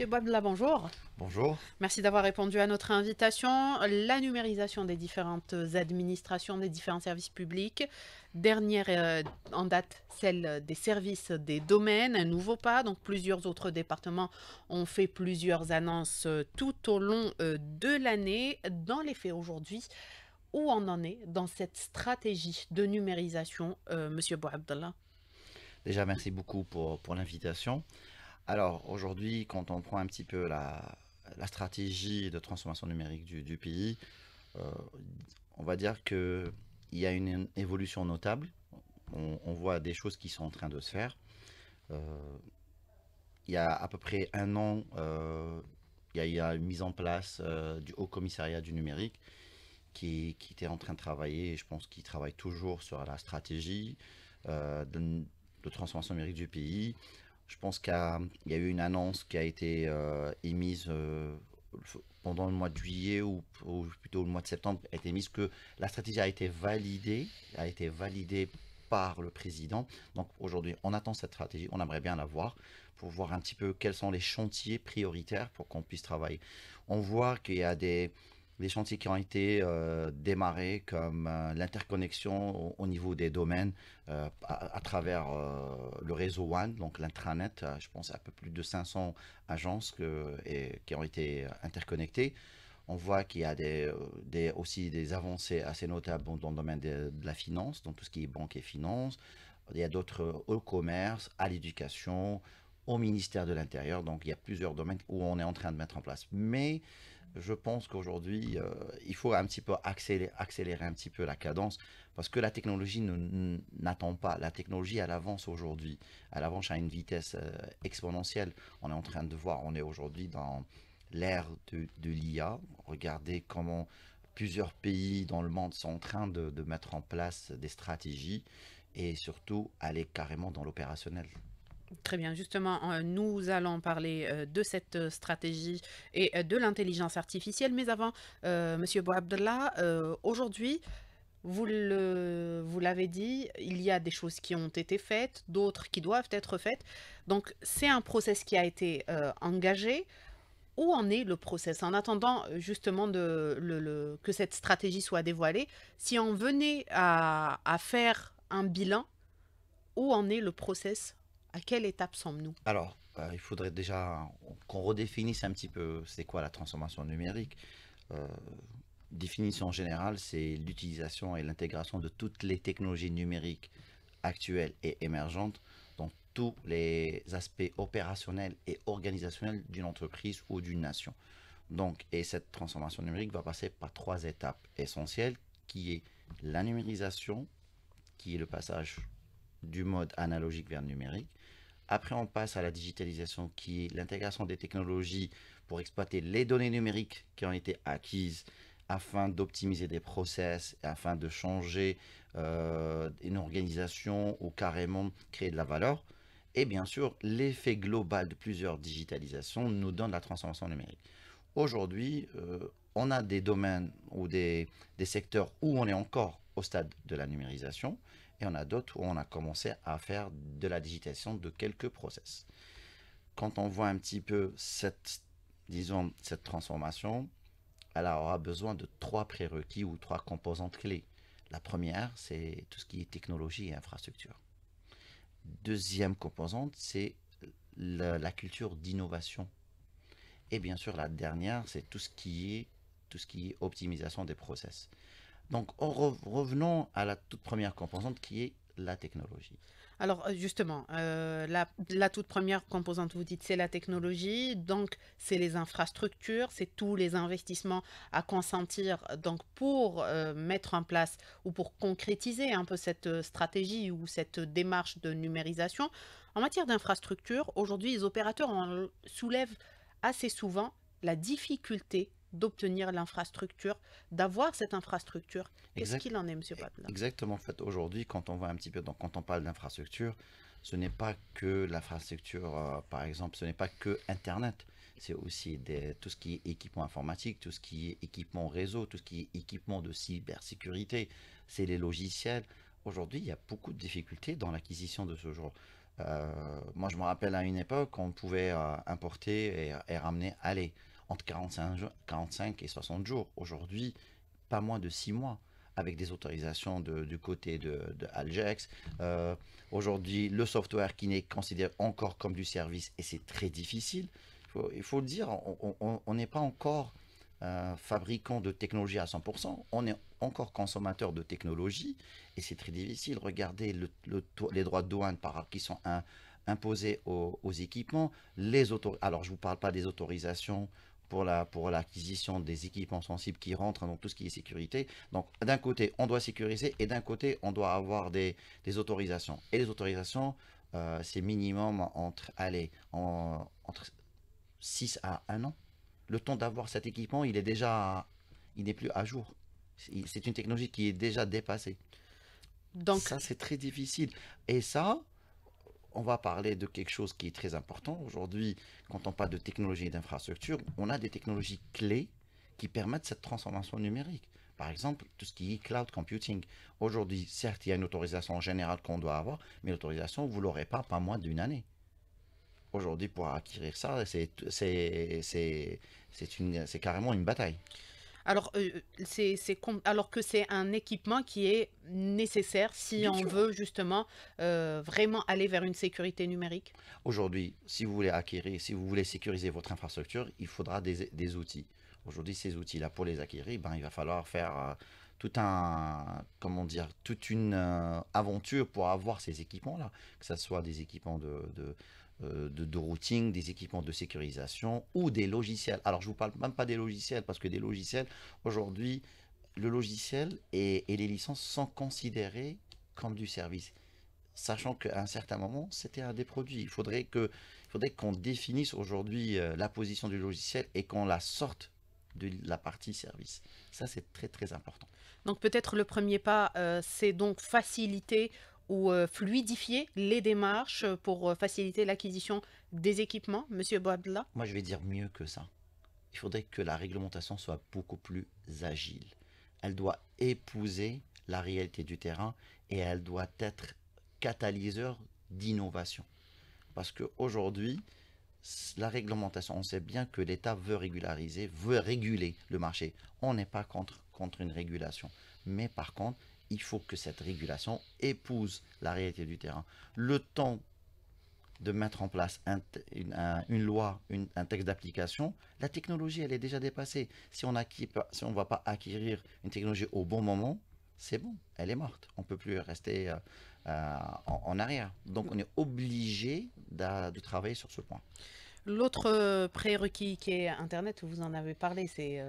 Monsieur Babla, bonjour. Bonjour. Merci d'avoir répondu à notre invitation. La numérisation des différentes administrations, des différents services publics. Dernière en date, celle des services des domaines, un nouveau pas. Donc plusieurs autres départements ont fait plusieurs annonces tout au long de l'année. Dans les faits aujourd'hui, où on en est dans cette stratégie de numérisation, Monsieur Bouabdallah? Déjà, merci beaucoup pour l'invitation. Alors, aujourd'hui, quand on prend un petit peu la stratégie de transformation numérique du pays, euh, on va dire qu'il y a une évolution notable. On voit des choses qui sont en train de se faire. Euh, il y a à peu près un an, il y a une mise en place du Haut Commissariat du numérique qui était en train de travailler, et je pense qu'il travaille toujours sur la stratégie de transformation numérique du pays. Je pense qu'il y a eu une annonce qui a été émise pendant le mois de juillet ou plutôt le mois de septembre, a été émise que la stratégie a été validée par le président. Donc aujourd'hui, on attend cette stratégie, on aimerait bien la voir pour voir un petit peu quels sont les chantiers prioritaires pour qu'on puisse travailler. On voit qu'il y a des chantiers qui ont été démarrés comme l'interconnexion au niveau des domaines à travers le réseau WAN, donc l'intranet. Je pense à peu plus de 500 agences qui ont été interconnectées. On voit qu'il y a aussi des avancées assez notables dans le domaine de la finance, dans tout ce qui est banque et finance. Il y a d'autres au commerce, à l'éducation, au ministère de l'Intérieur. Donc il y a plusieurs domaines où on est en train de mettre en place. Mais je pense qu'aujourd'hui, il faut un petit peu accélérer un petit peu la cadence parce que la technologie n'attend pas. La technologie, elle avance aujourd'hui. Elle avance à une vitesse exponentielle. On est en train de voir, on est aujourd'hui dans l'ère de l'IA. Regardez comment plusieurs pays dans le monde sont en train de mettre en place des stratégies et surtout aller carrément dans l'opérationnel. Très bien, justement, nous allons parler de cette stratégie et de l'intelligence artificielle. Mais avant, Monsieur Bouabdallah, aujourd'hui, vous l'avez dit, il y a des choses qui ont été faites, d'autres qui doivent être faites. Donc, c'est un process qui a été engagé. Où en est le process? En attendant justement que cette stratégie soit dévoilée, si on venait à faire un bilan, où en est le process? À quelle étape sommes-nous? Alors, il faudrait déjà qu'on redéfinisse un petit peu c'est quoi la transformation numérique. Euh, Définition générale, c'est l'utilisation et l'intégration de toutes les technologies numériques actuelles et émergentes dans tous les aspects opérationnels et organisationnels d'une entreprise ou d'une nation. Donc, et cette transformation numérique va passer par trois étapes essentielles, qui est la numérisation, qui est le passage du mode analogique vers le numérique. Après, on passe à la digitalisation, qui est l'intégration des technologies pour exploiter les données numériques qui ont été acquises afin d'optimiser des process, afin de changer une organisation ou carrément créer de la valeur. Et bien sûr, l'effet global de plusieurs digitalisations nous donne la transformation numérique. Aujourd'hui, on a des domaines ou des secteurs où on est encore au stade de la numérisation et on a d'autres où on a commencé à faire de la digitalisation de quelques process. Quand on voit un petit peu disons, cette transformation, elle aura besoin de trois prérequis ou trois composantes clés. La première, c'est tout ce qui est technologie et infrastructure. Deuxième composante, c'est la culture d'innovation. Et bien sûr, la dernière, c'est tout ce qui est optimisation des process. Donc, revenons à la toute première composante qui est la technologie. Alors justement, la toute première composante, vous dites, c'est la technologie, donc c'est les infrastructures, c'est tous les investissements à consentir donc pour mettre en place ou pour concrétiser un peu cette stratégie ou cette démarche de numérisation. En matière d'infrastructure, aujourd'hui, les opérateurs soulèvent assez souvent la difficulté d'obtenir l'infrastructure, d'avoir cette infrastructure. Qu'est-ce Exact, qu'il en est, Monsieur Patla? exactement. En fait, aujourd'hui, quand on voit un petit peu, donc, quand on parle d'infrastructure, ce n'est pas que l'infrastructure, par exemple, ce n'est pas que Internet. C'est aussi tout ce qui est équipement informatique, tout ce qui est équipement réseau, tout ce qui est équipement de cybersécurité. C'est les logiciels. Aujourd'hui, il y a beaucoup de difficultés dans l'acquisition de ce genre. Moi, je me rappelle à une époque, on pouvait importer et ramener, allez, entre 45 et 60 jours. Aujourd'hui, pas moins de 6 mois, avec des autorisations du côté de Algex. Euh, Aujourd'hui, le software qui n'est considéré encore comme du service, et c'est très difficile. Il faut le dire, on n'est pas encore fabricant de technologie à 100%, on est encore consommateur de technologie, et c'est très difficile. Regardez les droits de douane qui sont imposés aux équipements. Alors, je ne vous parle pas des autorisations pour l'acquisition des équipements sensibles qui rentrent dans tout ce qui est sécurité. Donc, d'un côté, on doit sécuriser et d'un côté, on doit avoir des autorisations. Et les autorisations, c'est minimum entre 6 à 1 an. Le temps d'avoir cet équipement, il n'est plus à jour. C'est une technologie qui est déjà dépassée. Donc, Ça, c'est très difficile. Et ça, on va parler de quelque chose qui est très important. Aujourd'hui, quand on parle de technologie et d'infrastructure, on a des technologies clés qui permettent cette transformation numérique. Par exemple, tout ce qui est cloud computing. Aujourd'hui, certes, il y a une autorisation générale qu'on doit avoir, mais l'autorisation, vous ne l'aurez pas moins d'une année. Aujourd'hui, pour acquérir ça, c'est carrément une bataille. alors, alors que c'est un équipement qui est nécessaire si Bien on sûr. veut justement vraiment aller vers une sécurité numérique. Aujourd'hui, si vous voulez acquérir, si vous voulez sécuriser votre infrastructure, il faudra des outils. Aujourd'hui, ces outils-là, pour les acquérir, ben, il va falloir faire comment dire, toute une aventure pour avoir ces équipements-là, que ce soit des équipements de routing, des équipements de sécurisation ou des logiciels. Alors, je ne vous parle même pas des logiciels, parce que des logiciels, aujourd'hui, le logiciel et les licences sont considérés comme du service, sachant qu'à un certain moment, c'était un des produits. Il faudrait qu'on définisse aujourd'hui la position du logiciel et qu'on la sorte de la partie service. Ça, c'est très très important. Donc peut-être le premier pas, c'est donc faciliter ou fluidifier les démarches pour faciliter l'acquisition des équipements, Monsieur Boabdallah. Moi, je vais dire mieux que ça. Il faudrait que la réglementation soit beaucoup plus agile. Elle doit épouser la réalité du terrain et elle doit être catalyseur d'innovation. Parce qu'aujourd'hui, la réglementation, on sait bien que l'État veut régulariser, veut réguler le marché. On n'est pas contre une régulation. Mais par contre, il faut que cette régulation épouse la réalité du terrain. Le temps de mettre en place une loi, un texte d'application, la technologie, elle est déjà dépassée. Si on ne va pas acquérir une technologie au bon moment, c'est bon, elle est morte. On ne peut plus rester en arrière. Donc, on est obligé de travailler sur ce point. L'autre prérequis qui est Internet, vous en avez parlé, c'est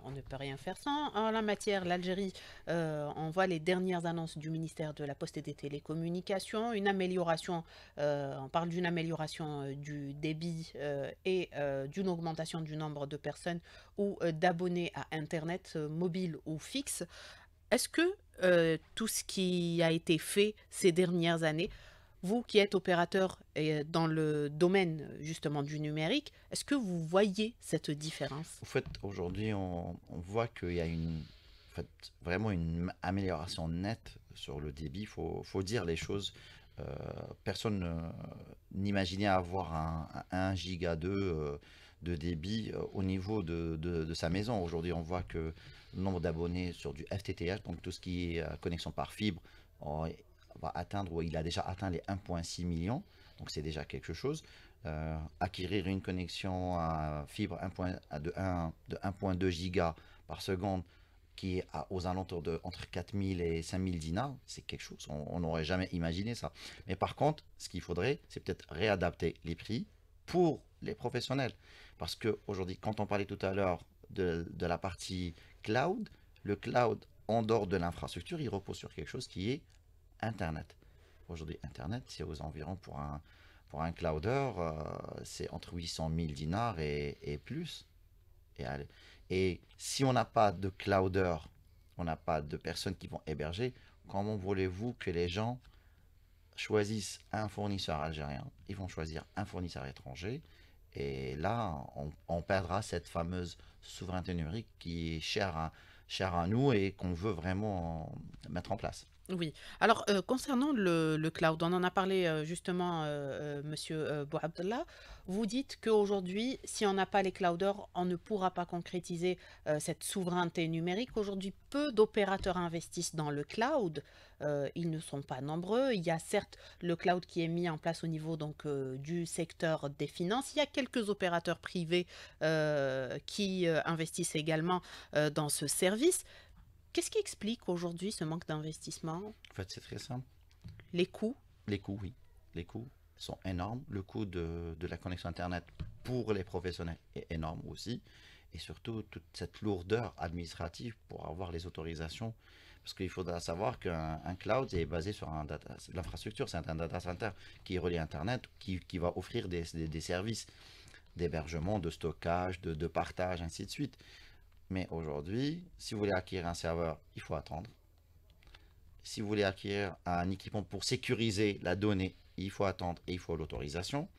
on ne peut rien faire sans. En la matière, l'Algérie, on voit les dernières annonces du ministère de la Poste et des Télécommunications, une amélioration, on parle d'une amélioration du débit et d'une augmentation du nombre de personnes ou d'abonnés à Internet, mobile ou fixe. Est-ce que tout ce qui a été fait ces dernières années, vous qui êtes opérateur dans le domaine justement du numérique, est-ce que vous voyez cette différence? Au fait, aujourd'hui, on voit qu'il y a en fait, vraiment une amélioration nette sur le débit. Il faut dire les choses. Euh, Personne n'imaginait avoir un giga de débit au niveau de sa maison. Aujourd'hui, on voit que le nombre d'abonnés sur du FTTH, donc tout ce qui est connexion par fibre, on va atteindre, ou il a déjà atteint les 1,6 millions. Donc c'est déjà quelque chose. Acquérir une connexion à fibre de 1,2 giga par seconde qui est aux alentours de entre 4000 et 5000 dinars, c'est quelque chose, on n'aurait jamais imaginé ça. Mais par contre, ce qu'il faudrait, c'est peut-être réadapter les prix pour les professionnels. Parce qu'aujourd'hui, quand on parlait tout à l'heure de la partie cloud, le cloud, en dehors de l'infrastructure, il repose sur quelque chose qui est Internet. Aujourd'hui, Internet, c'est aux environs pour un clouder, c'est entre 800 000 dinars et plus. Et, et si on n'a pas de clouder, on n'a pas de personnes qui vont héberger, comment voulez-vous que les gens choisissent un fournisseur algérien? Ils vont choisir un fournisseur étranger. Et là, on perdra cette fameuse souveraineté numérique qui est chère à nous et qu'on veut vraiment mettre en place. Oui. Alors, concernant le cloud, on en a parlé, justement, monsieur, Bouabdallah. Vous dites qu'aujourd'hui, si on n'a pas les clouders, on ne pourra pas concrétiser, cette souveraineté numérique. Aujourd'hui, peu d'opérateurs investissent dans le cloud. Ils ne sont pas nombreux. Il y a certes le cloud qui est mis en place au niveau donc, du secteur des finances. Il y a quelques opérateurs privés, qui, investissent également, dans ce service. Qu'est-ce qui explique aujourd'hui ce manque d'investissement? En fait, c'est très simple. Les coûts? Les coûts, oui. Les coûts sont énormes. Le coût de la connexion Internet pour les professionnels est énorme aussi. Et surtout, toute cette lourdeur administrative pour avoir les autorisations. Parce qu'il faudra savoir qu'un cloud est basé sur l'infrastructure, c'est un data center qui est relié à Internet, qui va offrir des services d'hébergement, de stockage, de partage, ainsi de suite. Mais aujourd'hui, si vous voulez acquérir un serveur, il faut attendre. Si vous voulez acquérir un équipement pour sécuriser la donnée, il faut attendre et il faut l'autorisation.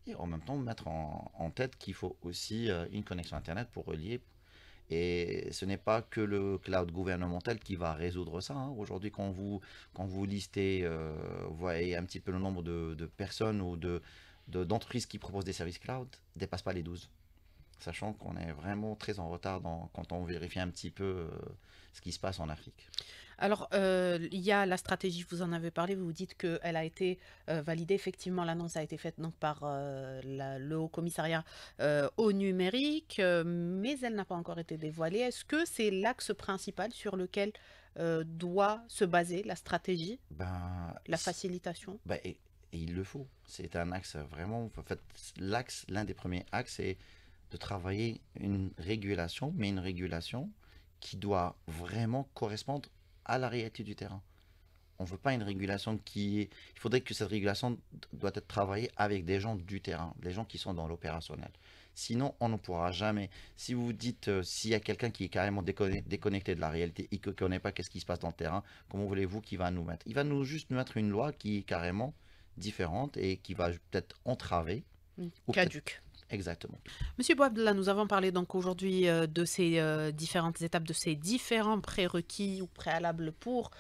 Et en même temps, mettre en tête qu'il faut aussi une connexion Internet pour relier. Et ce n'est pas que le cloud gouvernemental qui va résoudre ça, hein. Aujourd'hui, quand vous listez, vous voyez un petit peu le nombre de personnes ou d'entreprises qui proposent des services cloud, ne dépasse pas les 12. Sachant qu'on est vraiment très en retard quand on vérifie un petit peu ce qui se passe en Afrique. Alors, il y a la stratégie, vous en avez parlé, vous vous dites qu'elle a été validée. Effectivement, l'annonce a été faite donc, par le Haut Commissariat au numérique, mais elle n'a pas encore été dévoilée. Est-ce que c'est l'axe principal sur lequel doit se baser la stratégie, Ben, la facilitation? ben, et il le faut. C'est un axe vraiment. En fait, l'un des premiers axes, c'est de travailler une régulation, mais une régulation qui doit vraiment correspondre à la réalité du terrain. On ne veut pas une régulation qui est... Il faudrait que cette régulation doit être travaillée avec des gens du terrain, des gens qui sont dans l'opérationnel. Sinon, on ne pourra jamais. Si vous dites, s'il y a quelqu'un qui est carrément déconnecté de la réalité et qui ne connaît pas qu'est-ce qui se passe dans le terrain, comment voulez-vous qu'il va nous mettre? Il va juste nous mettre une loi qui est carrément différente et qui va peut-être entraver, ou peut-être... Caduc. Exactement. Monsieur Boabdallah, nous avons parlé donc aujourd'hui de ces différentes étapes, de ces différents prérequis ou préalables pour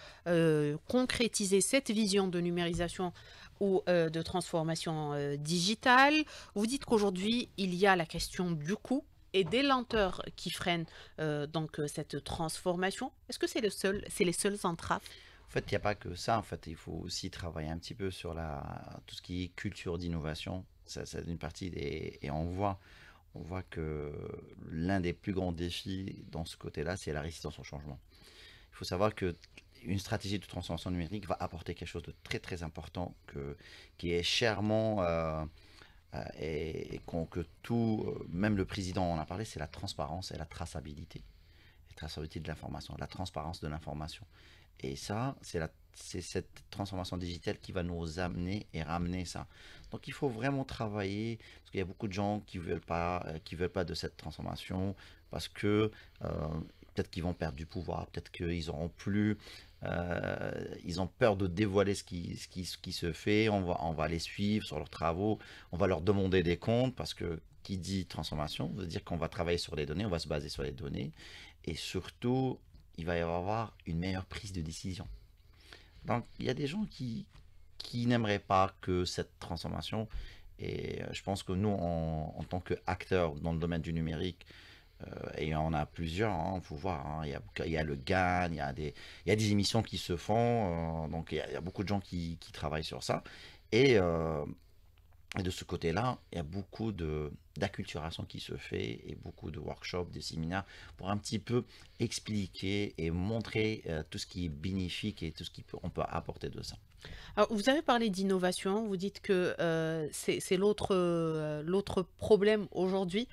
concrétiser cette vision de numérisation ou de transformation digitale. Vous dites qu'aujourd'hui, il y a la question du coût et des lenteurs qui freinent donc cette transformation. Est-ce que c'est les seules entraves? En fait, il n'y a pas que ça. En fait, il faut aussi travailler un petit peu sur tout ce qui est culture d'innovation. Ça, c'est une partie et on voit que l'un des plus grands défis dans ce côté-là, c'est la résistance au changement. Il faut savoir que une stratégie de transformation numérique va apporter quelque chose de très très important qui est chèrement que tout, même le président en a parlé, c'est la transparence et la traçabilité. La traçabilité de l'information, la transparence de l'information. Et ça, c'est cette transformation digitale qui va nous amener et ramener ça. Donc il faut vraiment travailler, parce qu'il y a beaucoup de gens qui veulent pas de cette transformation, parce que peut-être qu'ils vont perdre du pouvoir, peut-être qu'ils auront plus, ils ont peur de dévoiler ce qui se fait, on va les suivre sur leurs travaux, on va leur demander des comptes, parce que qui dit transformation veut dire qu'on va travailler sur les données, on va se baser sur les données, et surtout, il va y avoir une meilleure prise de décision. Donc, il y a des gens qui n'aimeraient pas que cette transformation, et je pense que nous, en tant qu'acteurs dans le domaine du numérique, et on a plusieurs, il faut voir, hein, il y a le GAN, il y a des émissions qui se font, donc il y a beaucoup de gens qui travaillent sur ça. Et, euh, et de ce côté-là, il y a beaucoup d'acculturation qui se fait et beaucoup de workshops, de séminaires pour un petit peu expliquer et montrer tout ce qui est bénéfique et tout ce qu'on peut apporter de ça. Alors, vous avez parlé d'innovation, vous dites que c'est l'autre problème aujourd'hui.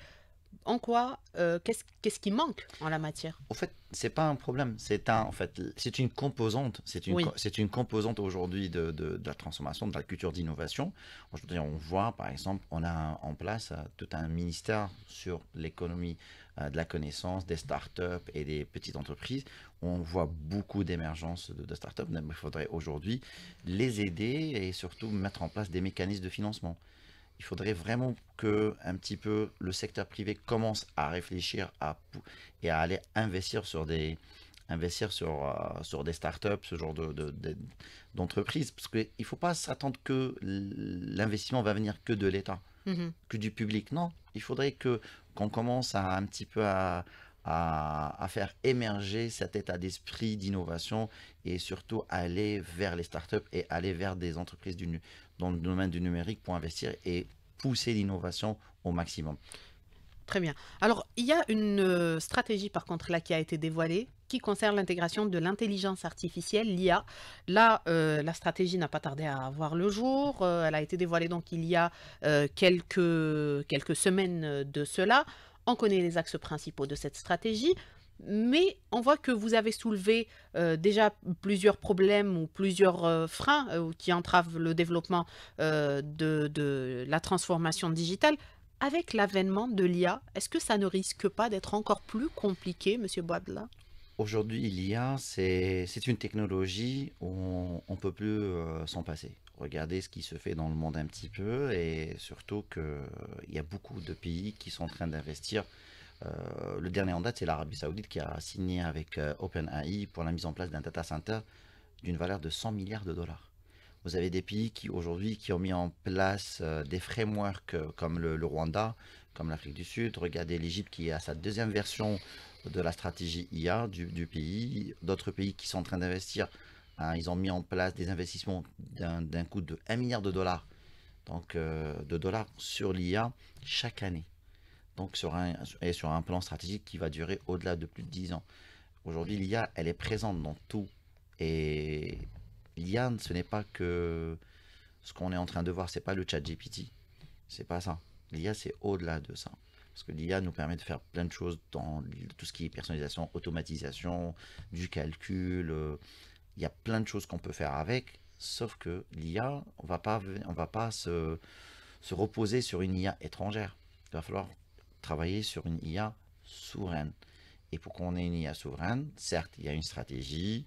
En quoi, qu'est-ce qui manque en la matière? Au fait, c'est pas un problème, en fait, c'est une composante, Oui. c'est une composante aujourd'hui de la transformation, de la culture d'innovation. Aujourd'hui, on voit, par exemple, on a en place tout un ministère sur l'économie de la connaissance, des startups et des petites entreprises. On voit beaucoup d'émergence de startups, mais il faudrait aujourd'hui les aider et surtout mettre en place des mécanismes de financement. Il faudrait vraiment que un petit peu le secteur privé commence à réfléchir et à aller investir investir sur des startups, ce genre d'entreprise. Parce qu'il ne faut pas s'attendre que l'investissement va venir que de l'État, Mhm. que du public. Non, il faudrait qu'on commence un petit peu à faire émerger cet état d'esprit d'innovation et surtout aller vers les startups et aller vers des entreprises dans le domaine du numérique pour investir et pousser l'innovation au maximum. Très bien. Alors, il y a une stratégie, par contre, là, qui a été dévoilée, qui concerne l'intégration de l'intelligence artificielle, l'IA. Là, la stratégie n'a pas tardé à voir le jour. Elle a été dévoilée donc il y a quelques semaines de cela. On connaît les axes principaux de cette stratégie, mais on voit que vous avez soulevé déjà plusieurs problèmes ou plusieurs freins qui entravent le développement de la transformation digitale. Avec l'avènement de l'IA, est-ce que ça ne risque pas d'être encore plus compliqué, Monsieur Boadla? Aujourd'hui, l'IA, c'est une technologie où on ne peut plus s'en passer. Regardez ce qui se fait dans le monde un petit peu et surtout qu'il y a beaucoup de pays qui sont en train d'investir. Le dernier en date, c'est l'Arabie Saoudite qui a signé avec OpenAI pour la mise en place d'un data center d'une valeur de 100 milliards de dollars. Vous avez des pays qui aujourd'hui qui ont mis en place des frameworks comme le Rwanda, comme l'Afrique du Sud. Regardez l'Égypte qui a sa deuxième version de la stratégie IA du pays. D'autres pays qui sont en train d'investir, hein, ils ont mis en place des investissements d'un coût de 1 milliard de dollars, donc de dollars sur l'IA chaque année. Donc sur un plan stratégique qui va durer au-delà de plus de 10 ans. Aujourd'hui, l'IA, elle est présente dans tout. Et l'IA, ce n'est pas que ce qu'on est en train de voir, c'est pas le chat GPT. C'est pas ça. L'IA, c'est au-delà de ça. Parce que l'IA nous permet de faire plein de choses dans tout ce qui est personnalisation, automatisation, du calcul. Il y a plein de choses qu'on peut faire avec. Sauf que l'IA, on va pas se reposer sur une IA étrangère. Il va falloir travailler sur une IA souveraine. Et pour qu'on ait une IA souveraine, certes, il y a une stratégie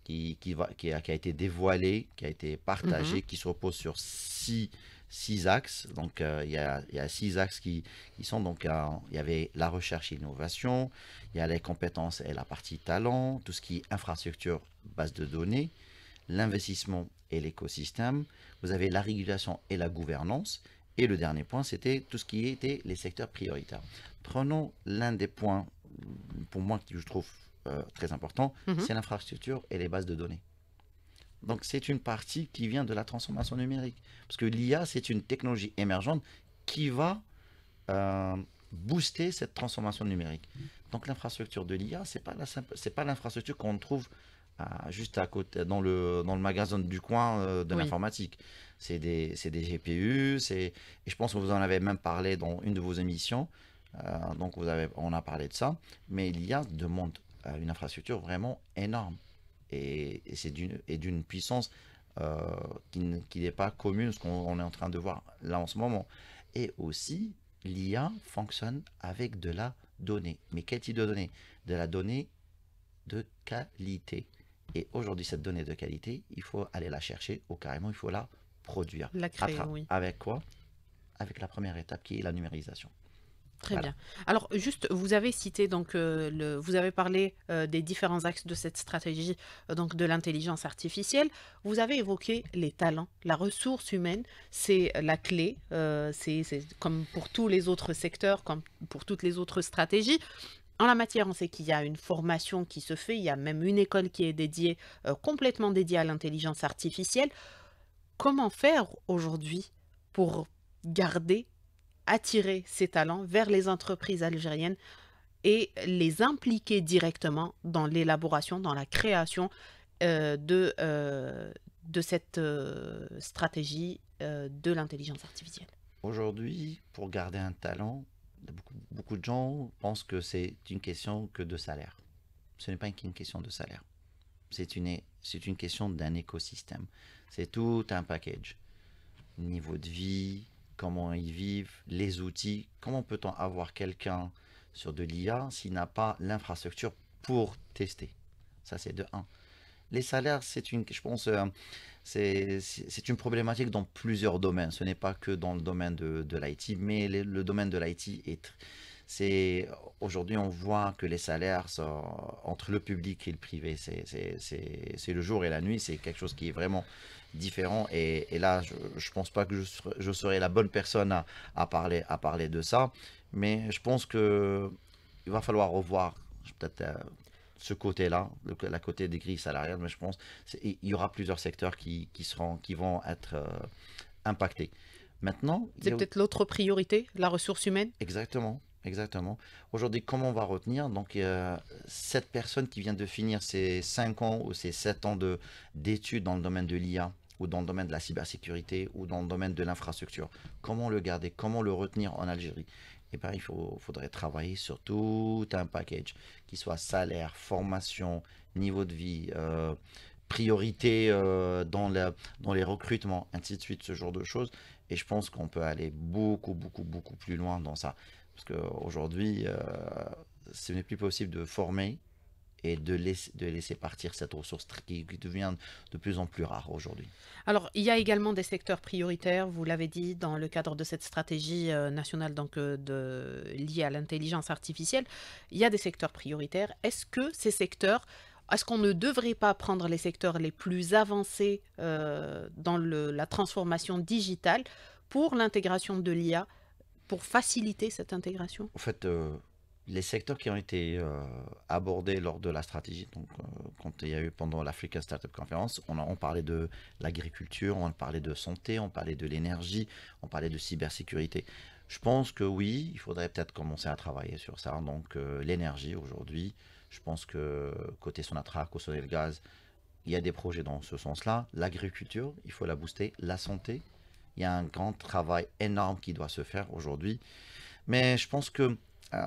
qui a été dévoilée, qui a été Mhm. partagée, qui se repose sur six axes. Donc, il y a six axes qui sont. Donc, il y avait la recherche et l'innovation, il y a les compétences et la partie talent, tout ce qui est infrastructure, base de données, l'investissement et l'écosystème. Vous avez la régulation et la gouvernance. Et le dernier point, c'était tout ce qui était les secteurs prioritaires. Prenons l'un des points, pour moi, que je trouve très important, Mhm. c'est l'infrastructure et les bases de données. Donc, c'est une partie qui vient de la transformation numérique. Parce que l'IA, c'est une technologie émergente qui va euh, booster cette transformation numérique. Donc, l'infrastructure de l'IA, c'est pas l'infrastructure qu'on trouve juste à côté, dans le magasin du coin de Oui. l'informatique. C'est des GPU, et je pense que vous en avez même parlé dans une de vos émissions. Donc, on a parlé de ça. Mais l'IA demande une infrastructure vraiment énorme. Et c'est d'une puissance euh, qui n'est pas commune, ce qu'on est en train de voir là en ce moment. Et aussi, l'IA fonctionne avec de la donnée. Mais quel type de données? De la donnée de qualité. Et aujourd'hui, cette donnée de qualité, il faut aller la chercher ou carrément, il faut la produire. La créer, oui. Avec quoi? Avec la première étape qui est la numérisation. Très Voilà. bien. Alors, juste, vous avez cité donc vous avez parlé des différents axes de cette stratégie, donc de l'intelligence artificielle. Vous avez évoqué les talents, la ressource humaine, c'est la clé. C'est comme pour tous les autres secteurs, comme pour toutes les autres stratégies. En la matière, on sait qu'il y a une formation qui se fait. Il y a même une école qui est dédiée, complètement dédiée à l'intelligence artificielle. Comment faire aujourd'hui pour garder, attirer ces talents vers les entreprises algériennes et les impliquer directement dans l'élaboration, dans la création de cette stratégie de l'intelligence artificielle? Aujourd'hui, pour garder un talent, beaucoup de gens pensent que c'est une question que de salaire. Ce n'est pas qu'une question de salaire. C'est une question d'un écosystème. C'est tout un package. Niveau de vie, comment ils vivent, les outils. Comment peut-on avoir quelqu'un sur de l'IA s'il n'a pas l'infrastructure pour tester? Ça, c'est de un. Les salaires, je pense, c'est une problématique dans plusieurs domaines. Ce n'est pas que dans le domaine de l'IT, mais le domaine de l'IT c'est aujourd'hui on voit que les salaires entre le public et le privé, c'est le jour et la nuit, c'est quelque chose qui est vraiment différent. Et là, je ne pense pas que je serai la bonne personne à parler de ça, mais je pense que il va falloir revoir peut-être ce côté-là, la côté des grilles salariales, mais je pense il y aura plusieurs secteurs qui vont être impactés. Maintenant, il C'est y a peut-être l'autre priorité, la ressource humaine? exactement, exactement. Aujourd'hui, comment on va retenir? Donc, cette personne qui vient de finir ses 5 ans ou ses 7 ans d'études dans le domaine de l'IA ou dans le domaine de la cybersécurité ou dans le domaine de l'infrastructure, comment le garder? Comment le retenir en Algérie? Eh bien, faudrait travailler sur tout un package, qui soit salaire, formation, niveau de vie, priorité dans les recrutements, ainsi de suite, ce genre de choses. Et je pense qu'on peut aller beaucoup, beaucoup, beaucoup plus loin dans ça. Parce qu'aujourd'hui, ce n'est plus possible de former et de laisser partir cette ressource qui devient de plus en plus rare aujourd'hui. Alors, il y a également des secteurs prioritaires, vous l'avez dit, dans le cadre de cette stratégie nationale liée à l'intelligence artificielle. Il y a des secteurs prioritaires. Est-ce qu'on ne devrait pas prendre les secteurs les plus avancés dans la transformation digitale pour l'intégration de l'IA, pour faciliter cette intégration? En fait, les secteurs qui ont été abordés lors de la stratégie, donc quand il y a eu pendant l'Africa Startup Conference, on parlait de l'agriculture, on parlait de santé, on parlait de l'énergie, on parlait de cybersécurité. Je pense que oui, il faudrait peut-être commencer à travailler sur ça. Donc l'énergie aujourd'hui, je pense que côté Sonatrach, Sonel Gaz, il y a des projets dans ce sens-là. L'agriculture, il faut la booster. La santé, il y a un grand travail énorme qui doit se faire aujourd'hui. Mais je pense que euh,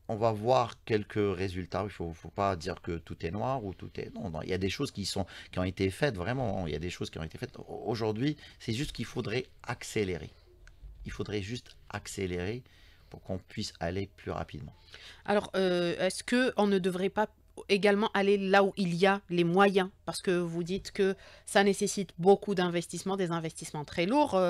on va voir quelques résultats. Il ne faut pas dire que tout est noir ou tout est... Non, non, il y a des choses qui ont été faites, vraiment. Il y a des choses qui ont été faites. Aujourd'hui, c'est juste qu'il faudrait accélérer. Il faudrait juste accélérer pour qu'on puisse aller plus rapidement. Alors, est-ce qu'on ne devrait pas également aller là où il y a les moyens? Parce que vous dites que ça nécessite beaucoup d'investissements, des investissements très lourds.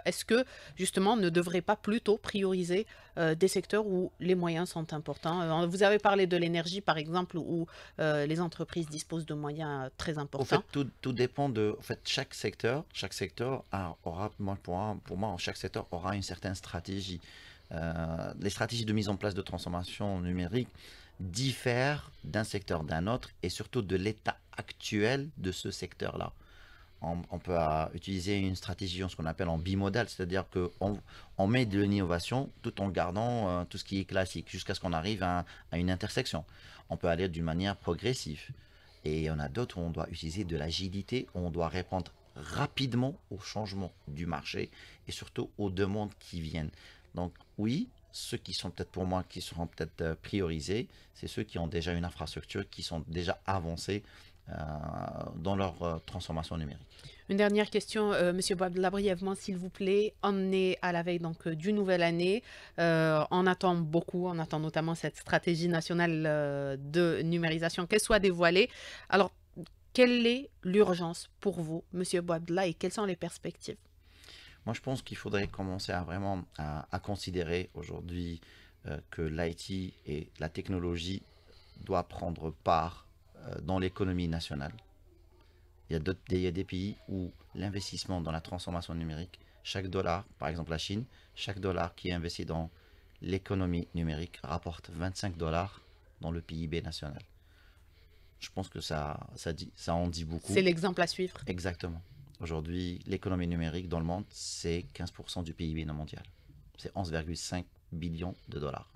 Est-ce que, justement, on ne devrait pas plutôt prioriser des secteurs où les moyens sont importants? Vous avez parlé de l'énergie, par exemple, où les entreprises disposent de moyens très Au fait, importants. tout dépend de... En fait, chaque secteur aura, pour moi, chaque secteur aura une certaine stratégie. Les stratégies de mise en place de transformation numérique diffèrent d'un secteur d'un autre et surtout de l'état actuel de ce secteur-là. On peut utiliser une stratégie, ce qu'on appelle en bimodal, c'est-à-dire qu'on met de l'innovation tout en gardant tout ce qui est classique, jusqu'à ce qu'on arrive à une intersection. On peut aller d'une manière progressive. Et il y en a d'autres où on doit utiliser de l'agilité, où on doit répondre rapidement aux changements du marché et surtout aux demandes qui viennent. Donc oui, ceux qui sont peut-être pour moi, qui seront peut-être priorisés, c'est ceux qui ont déjà une infrastructure, qui sont déjà avancés euh, dans leur transformation numérique. Une dernière question, Monsieur Boabdallah, brièvement, s'il vous plaît. On est à la veille donc d'une nouvelle année. On attend beaucoup, on attend notamment cette stratégie nationale de numérisation qu'elle soit dévoilée. Alors, quelle est l'urgence pour vous, Monsieur Boabdallah, et quelles sont les perspectives? Moi, je pense qu'il faudrait commencer à vraiment à considérer aujourd'hui que l'IT et la technologie doivent prendre part dans l'économie nationale. Il y a des pays où l'investissement dans la transformation numérique, chaque dollar, par exemple la Chine, chaque dollar qui est investi dans l'économie numérique rapporte 25 dollars dans le PIB national. Je pense que ça en dit beaucoup. C'est l'exemple à suivre. Exactement. Aujourd'hui, l'économie numérique dans le monde, c'est 15% du PIB mondial. C'est 11,5 billions de dollars.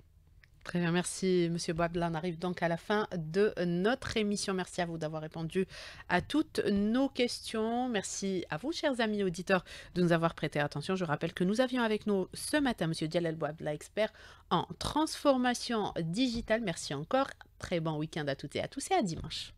Très bien, merci Monsieur Boabdallah. On arrive donc à la fin de notre émission. Merci à vous d'avoir répondu à toutes nos questions. Merci à vous, chers amis auditeurs, de nous avoir prêté attention. Je rappelle que nous avions avec nous ce matin Monsieur Djalal Boabdallah, expert en transformation digitale. Merci encore. Très bon week-end à toutes et à tous et à dimanche.